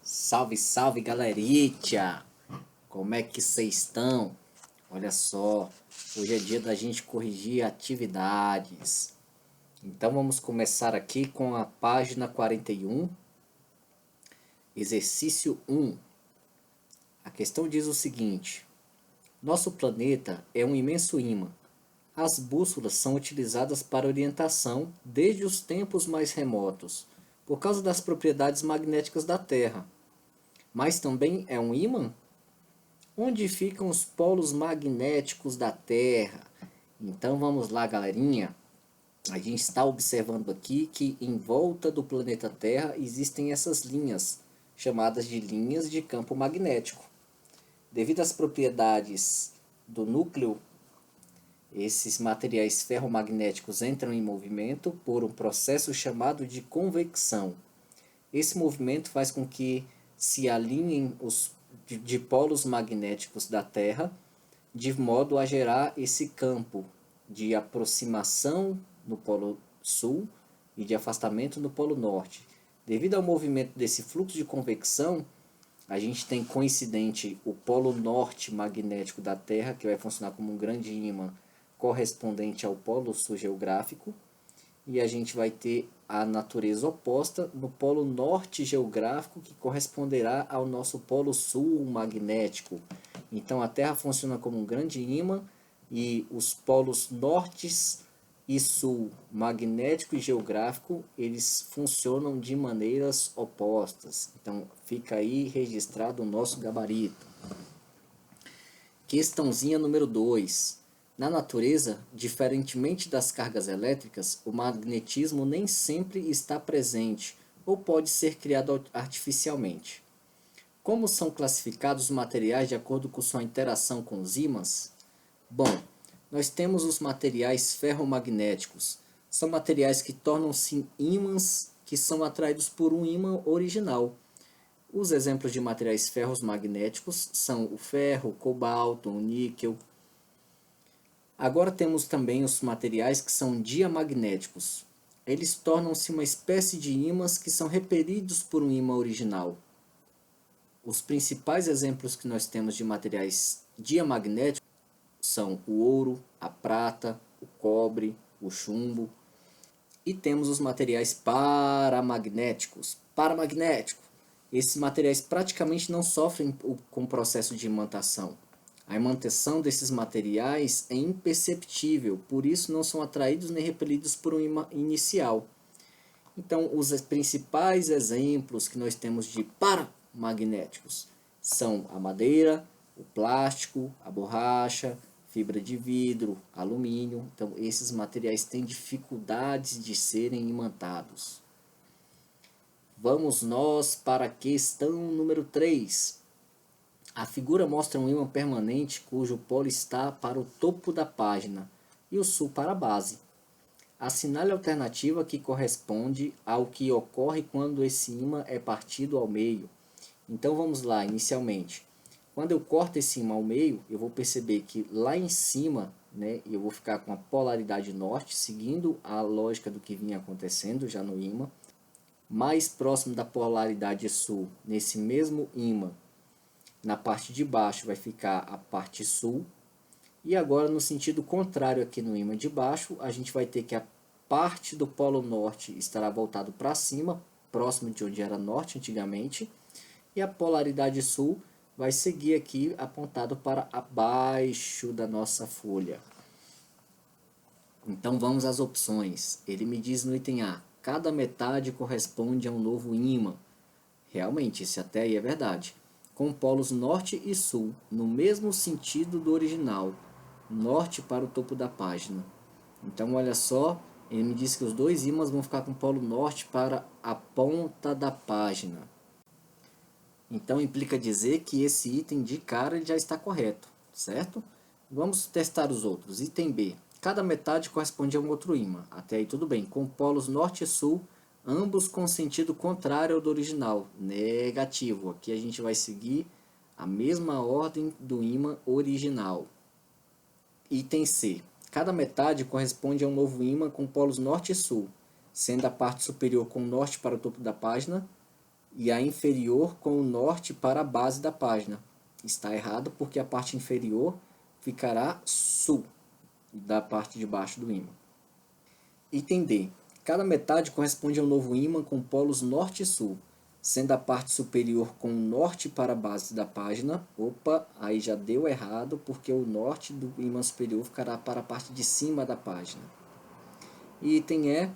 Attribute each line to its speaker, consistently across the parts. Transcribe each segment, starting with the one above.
Speaker 1: Salve, salve, galeritia! Como é que vocês estão? Olha só, hoje é dia da gente corrigir atividades. Então vamos começar aqui com a página 41, exercício 1. A questão diz o seguinte: nosso planeta é um imenso imã. As bússolas são utilizadas para orientação desde os tempos mais remotos, por causa das propriedades magnéticas da Terra. Mas também é um ímã? Onde ficam os polos magnéticos da Terra? Então vamos lá, galerinha. A gente está observando aqui que em volta do planeta Terra existem essas linhas, chamadas de linhas de campo magnético. Devido às propriedades do núcleo, esses materiais ferromagnéticos entram em movimento por um processo chamado de convecção. Esse movimento faz com que se alinhem os dipolos magnéticos da Terra, de modo a gerar esse campo de aproximação no polo sul e de afastamento no polo norte. Devido ao movimento desse fluxo de convecção, a gente tem coincidente o polo norte magnético da Terra, que vai funcionar como um grande ímã correspondente ao polo sul geográfico, e a gente vai ter a natureza oposta no polo norte geográfico, que corresponderá ao nosso polo sul magnético. Então a Terra funciona como um grande ímã e os polos nortes e sul magnético e geográfico, eles funcionam de maneiras opostas. Então fica aí registrado o nosso gabarito. Questãozinha número 2. Na natureza, diferentemente das cargas elétricas, o magnetismo nem sempre está presente ou pode ser criado artificialmente. Como são classificados os materiais de acordo com sua interação com os ímãs? Bom, nós temos os materiais ferromagnéticos. São materiais que tornam-se ímãs que são atraídos por um ímã original. Os exemplos de materiais ferromagnéticos são o ferro, o cobalto, o níquel. Agora temos também os materiais que são diamagnéticos. Eles tornam-se uma espécie de ímãs que são repelidos por um ímã original. Os principais exemplos que nós temos de materiais diamagnéticos são o ouro, a prata, o cobre, o chumbo. E temos os materiais paramagnéticos. Esses materiais praticamente não sofrem com o processo de imantação. A imantação desses materiais é imperceptível, por isso não são atraídos nem repelidos por um ímã inicial. Então, os principais exemplos que nós temos de paramagnéticos são a madeira, o plástico, a borracha, fibra de vidro, alumínio. Então, esses materiais têm dificuldades de serem imantados. Vamos nós para a questão número 3. A figura mostra um ímã permanente cujo polo está para o topo da página e o sul para a base. Assinale a alternativa que corresponde ao que ocorre quando esse ímã é partido ao meio. Então vamos lá, inicialmente. Quando eu corto esse ímã ao meio, eu vou perceber que lá em cima, eu vou ficar com a polaridade norte, seguindo a lógica do que vinha acontecendo já no ímã. Mais próximo da polaridade sul, nesse mesmo ímã, na parte de baixo vai ficar a parte sul. E agora no sentido contrário aqui no ímã de baixo, a gente vai ter que a parte do polo norte estará voltado para cima, próximo de onde era norte antigamente. E a polaridade sul vai seguir aqui apontado para abaixo da nossa folha. Então vamos às opções. Ele me diz no item A: cada metade corresponde a um novo ímã. Realmente, isso até aí é verdade. Com polos norte e sul, no mesmo sentido do original, norte para o topo da página. Então, olha só, ele me diz que os dois ímãs vão ficar com o polo norte para a ponta da página. Então, implica dizer que esse item de cara já está correto, certo? Vamos testar os outros. Item B. Cada metade corresponde a um outro ímã. Até aí tudo bem. Com polos norte e sul, ambos com sentido contrário ao do original, negativo. Aqui a gente vai seguir a mesma ordem do ímã original. Item C. Cada metade corresponde a um novo ímã com polos norte e sul, sendo a parte superior com norte para o topo da página e a inferior com o norte para a base da página. Está errado porque a parte inferior ficará sul da parte de baixo do ímã. Item D. Cada metade corresponde a um novo ímã com polos norte e sul, sendo a parte superior com o norte para a base da página. Opa, aí já deu errado, porque o norte do ímã superior ficará para a parte de cima da página. E item E.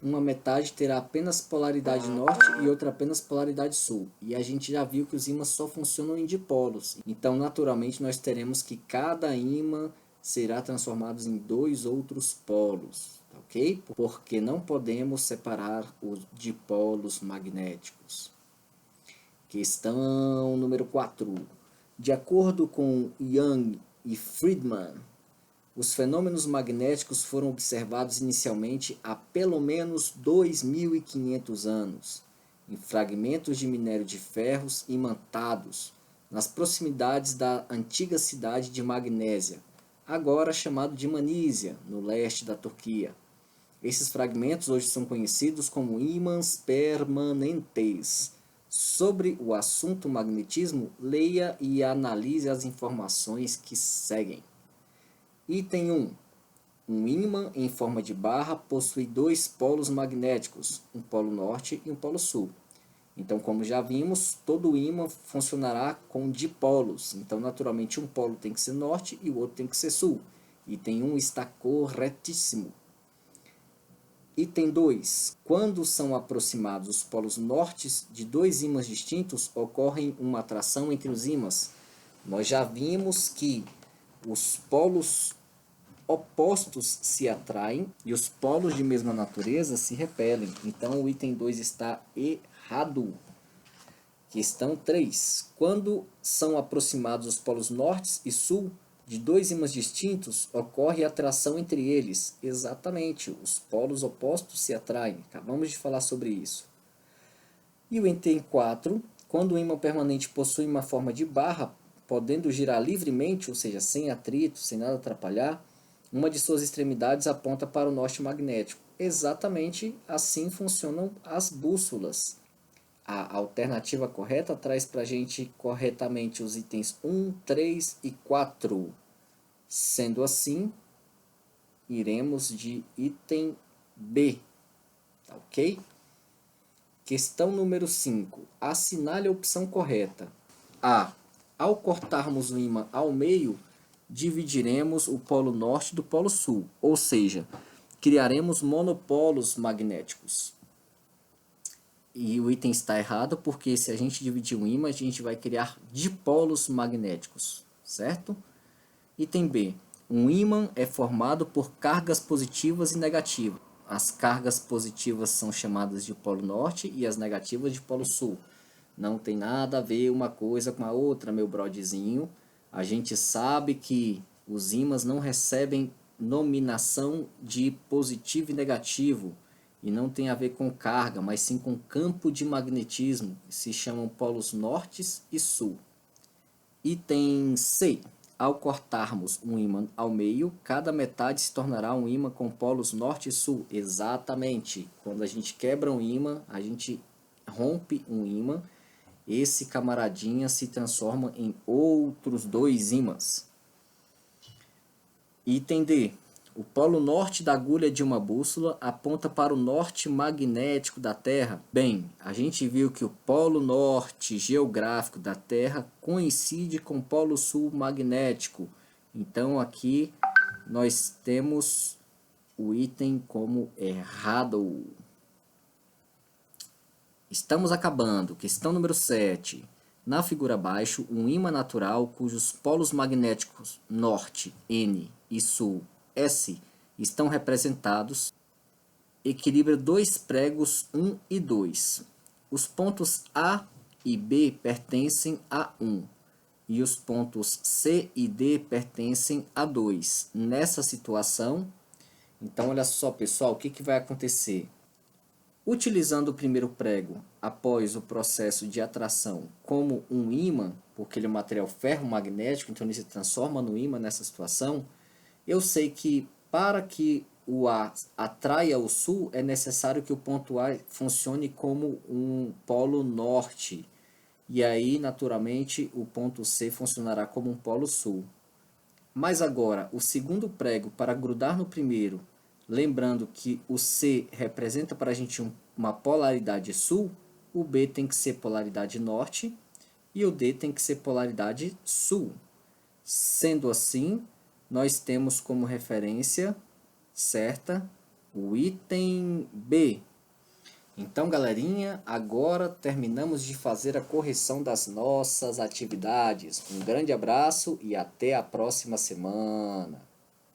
Speaker 1: Uma metade terá apenas polaridade norte e outra apenas polaridade sul. E a gente já viu que os ímãs só funcionam em dipolos. Então, naturalmente, nós teremos que cada ímã será transformado em 2 outros polos, ok? Porque não podemos separar os dipolos magnéticos. Questão número 4. De acordo com Young e Friedman, os fenômenos magnéticos foram observados inicialmente há pelo menos 2.500 anos, em fragmentos de minério de ferros imantados, nas proximidades da antiga cidade de Magnésia, agora chamado de Manísia, no leste da Turquia. Esses fragmentos hoje são conhecidos como ímãs permanentes. Sobre o assunto magnetismo, leia e analise as informações que seguem. Item 1. Um ímã em forma de barra possui 2 polos magnéticos, um polo norte e um polo sul. Então, como já vimos, todo ímã funcionará com dipolos. Então, naturalmente, um polo tem que ser norte e o outro tem que ser sul. Item 1 está corretíssimo. Item 2. Quando são aproximados os polos nortes de 2 ímãs distintos, ocorre uma atração entre os ímãs. Nós já vimos que os polos opostos se atraem e os polos de mesma natureza se repelem. Então, o item 2 está errado. Questão 3. Quando são aproximados os polos norte e sul de 2 ímãs distintos, ocorre atração entre eles. Exatamente, os polos opostos se atraem. Acabamos de falar sobre isso. E o item 4. Quando o ímã permanente possui uma forma de barra, podendo girar livremente, ou seja, sem atrito, sem nada atrapalhar, uma de suas extremidades aponta para o norte magnético. Exatamente assim funcionam as bússolas. A alternativa correta traz para a gente corretamente os itens 1, 3 e 4. Sendo assim, iremos de item B. Tá ok? Questão número 5. Assinale a opção correta. A. Ao cortarmos o ímã ao meio, dividiremos o polo norte do polo sul, ou seja, criaremos monopolos magnéticos. E o item está errado porque se a gente dividir o ímã, a gente vai criar dipolos magnéticos, certo? Item B. Um ímã é formado por cargas positivas e negativas. As cargas positivas são chamadas de polo norte e as negativas de polo sul. Não tem nada a ver uma coisa com a outra, meu brodezinho. A gente sabe que os ímãs não recebem nominação de positivo e negativo. E não tem a ver com carga, mas sim com campo de magnetismo. Se chamam polos norte e sul. Item C. Ao cortarmos um ímã ao meio, cada metade se tornará um ímã com polos norte e sul. Exatamente. Quando a gente quebra um ímã, a gente rompe um ímã. Esse camaradinha se transforma em outros 2 ímãs. Item D. O polo norte da agulha de uma bússola aponta para o norte magnético da Terra. Bem, a gente viu que o polo norte geográfico da Terra coincide com o polo sul magnético. Então aqui nós temos o item como errado. Estamos acabando. Questão número 7. Na figura abaixo, um ímã natural cujos polos magnéticos norte, N, e sul, S, estão representados, equilibra 2 pregos 1 e 2. Os pontos A e B pertencem a 1 e os pontos C e D pertencem a 2. Nessa situação, então olha só pessoal, o que vai acontecer? Utilizando o primeiro prego após o processo de atração como um ímã, porque ele é um material ferromagnético, então ele se transforma no ímã nessa situação, eu sei que para que o A atraia o Sul, é necessário que o ponto A funcione como um polo norte. E aí, naturalmente, o ponto C funcionará como um polo sul. Mas agora, o segundo prego, para grudar no primeiro, lembrando que o C representa para a gente uma polaridade sul, o B tem que ser polaridade norte e o D tem que ser polaridade sul. Sendo assim, nós temos como referência certa o item B. Então, galerinha, agora terminamos de fazer a correção das nossas atividades. Um grande abraço e até a próxima semana.